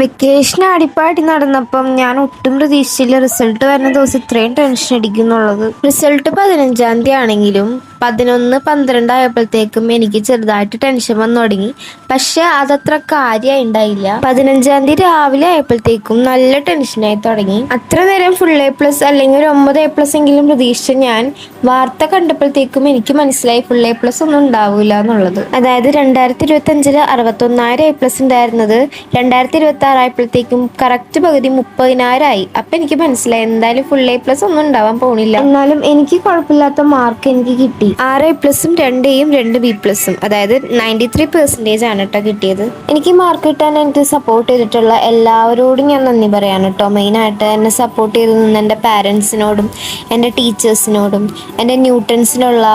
Vacation അടിപ്പാടി നടന്നപ്പം ഞാൻ ഒട്ടും പ്രതീക്ഷിച്ചില്ല റിസൾട്ട് വരുന്ന ദിവസം ഇത്രയും ടെൻഷൻ അടിക്കുന്നുള്ളത്. റിസൾട്ട് 15-ാം തീയതി ആണെങ്കിലും 11, 12 ആയപ്പോഴത്തേക്കും എനിക്ക് ചെറുതായിട്ട് ടെൻഷൻ വന്നു തുടങ്ങി. പക്ഷെ അതത്ര കാര്യമായി ഉണ്ടായില്ല. 15-ാം തീയതി രാവിലെ ആയപ്പോഴത്തേക്കും നല്ല ടെൻഷനായി തുടങ്ങി. അത്ര നേരം ഫുൾ A+ അല്ലെങ്കിൽ ഒരു 9 A+ എങ്കിലും പ്രതീക്ഷിച്ച ഞാൻ വാർത്ത കണ്ടപ്പോഴത്തേക്കും എനിക്ക് മനസ്സിലായി ഫുൾ A+ ഒന്നും ഉണ്ടാവില്ല എന്നുള്ളത്. അതായത് 2025 61,000 A+ ഉണ്ടായിരുന്നത് 2026 ആയപ്പോഴത്തേക്കും കറക്റ്റ് പകുതി 30,000 ആയി. അപ്പൊ എനിക്ക് മനസ്സിലായി എന്തായാലും ഫുൾ A+ ഒന്നും ഉണ്ടാവാൻ പോണില്ല. എന്നാലും എനിക്ക് കുഴപ്പമില്ലാത്ത മാർക്ക് എനിക്ക് കിട്ടി. 6 A+ഉം 2Aയും 2B+ഉം, അതായത് 93% ആണ് കേട്ടോ കിട്ടിയത്. എനിക്ക് മാർക്ക് കിട്ടാൻ എനിക്ക് സപ്പോർട്ട് ചെയ്തിട്ടുള്ള എല്ലാവരോടും ഞാൻ നന്ദി പറയാണ് കേട്ടോ. മെയിനായിട്ട് എന്നെ സപ്പോർട്ട് ചെയ്ത് നിന്ന് എൻ്റെ പാരൻസിനോടും എൻ്റെ ടീച്ചേഴ്സിനോടും എൻ്റെ ന്യൂട്ടൺസിലുള്ള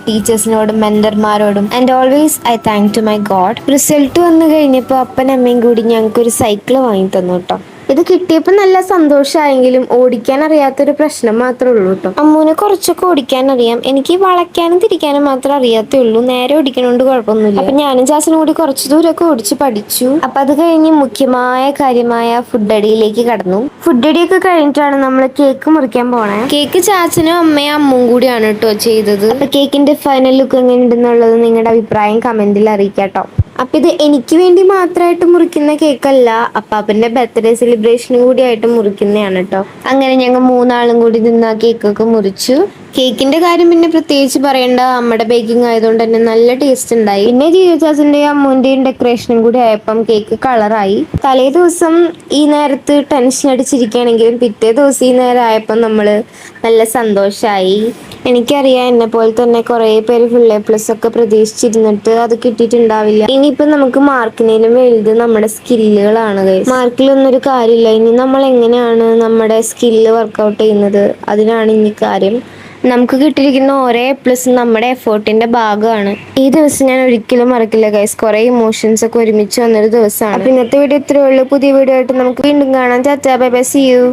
ടീച്ചേഴ്സിനോടും മെൻറ്റർമാരോടും and always I thank to my God. Result വന്നു കഴിഞ്ഞപ്പോൾ അപ്പൻ അമ്മയും കൂടി ഞങ്ങൾക്കൊരു സൈക്കിൾ വാങ്ങി തന്നു കേട്ടോ. ഇത് കിട്ടിയപ്പോൾ നല്ല സന്തോഷമായെങ്കിലും ഓടിക്കാൻ അറിയാത്തൊരു പ്രശ്നം മാത്രമേ ഉള്ളൂ കേട്ടോ. അമ്മൂനെ കുറച്ചൊക്കെ ഓടിക്കാൻ അറിയാം, എനിക്ക് വളയ്ക്കാനും തിരിക്കാനും മാത്രമേ അറിയാത്തേ ഉള്ളൂ. നേരെ ഓടിക്കണോണ്ട് കുഴപ്പമൊന്നുമില്ല. അപ്പൊ ഞാനും ജാസിനും കൂടി കുറച്ച് ദൂരമൊക്കെ ഓടിച്ച് പഠിച്ചു. അപ്പൊ അത് കഴിഞ്ഞ് മുഖ്യമായ കാര്യമായ ഫുഡ് അടിയിലേക്ക് കടന്നു. ഫുഡ് അടിയൊക്കെ കഴിഞ്ഞിട്ടാണ് നമ്മൾ കേക്ക് മുറിക്കാൻ പോണേ. കേക്ക് ചാച്ചനും അമ്മയും അമ്മും കൂടിയാണ് കേട്ടോ ചെയ്തത്. അപ്പൊ കേക്കിന്റെ ഫൈനൽ ലുക്ക് എങ്ങനെ ഉണ്ടെന്നുള്ളത് നിങ്ങളുടെ അഭിപ്രായം കമന്റിൽ അറിയിക്കാട്ടോ. അപ്പൊ ഇത് എനിക്ക് വേണ്ടി മാത്രമായിട്ട് മുറിക്കുന്ന കേക്കല്ല, അപ്പാപ്പന്റെ ബർത്ത്ഡേ സെലിബ്രേഷനും കൂടി ആയിട്ട് മുറിക്കുന്നതാണ് കേട്ടോ. അങ്ങനെ ഞങ്ങൾ 3 ആളും കൂടി നിന്ന് ആ കേക്കൊക്കെ മുറിച്ചു. കേക്കിന്റെ കാര്യം പിന്നെ പ്രത്യേകിച്ച് പറയണ്ട, നമ്മുടെ ബേക്കിംഗ് ആയതുകൊണ്ട് തന്നെ നല്ല ടേസ്റ്റ് ഉണ്ടായി. പിന്നെ ജീവചാസിന്റെയും അമ്മൂന്റെയും ഡെക്കറേഷനും കൂടി ആയപ്പം കേക്ക് കളറായി. തലേ ദിവസം ഈ നേരത്ത് ടെൻഷൻ അടിച്ചിരിക്കുകയാണെങ്കിലും പിറ്റേ ദിവസം ഈ നേരം ആയപ്പം നമ്മള് നല്ല സന്തോഷമായി. എനിക്കറിയാം എന്നെ പോലെ തന്നെ കുറെ പേര് ഫുൾ A+ ഒക്കെ പ്രതീക്ഷിച്ചിരുന്നിട്ട് അത് കിട്ടിയിട്ടുണ്ടാവില്ല. ഇനിയിപ്പോ നമുക്ക് മാർക്കിനേലും വലുത് നമ്മുടെ സ്കില്ലുകളാണ്. മാർക്കിലൊന്നും ഒരു കാര്യമില്ല, ഇനി നമ്മൾ എങ്ങനെയാണ് നമ്മുടെ സ്കില്ല് വർക്കൗട്ട് ചെയ്യുന്നത്, അതിനാണ് ഇനി കാര്യം. നമുക്ക് കിട്ടിയിരിക്കുന്ന ഓരോ A+ നമ്മുടെ എഫേർട്ടിന്റെ ഭാഗമാണ്. ഈ ദിവസം ഞാൻ ഒരിക്കലും മറക്കില്ല ഗൈസ്. കുറെ ഇമോഷൻസ് ഒക്കെ ഒരുമിച്ച് വന്നൊരു ദിവസമാണ്. അപ്പൊ ഇന്നത്തെ വീഡിയോ ഇത്രയേ ഉള്ളൂ. പുതിയ വീഡിയോ ആയിട്ട് നമുക്ക് വീണ്ടും കാണാം. Tata, bye bye, see U.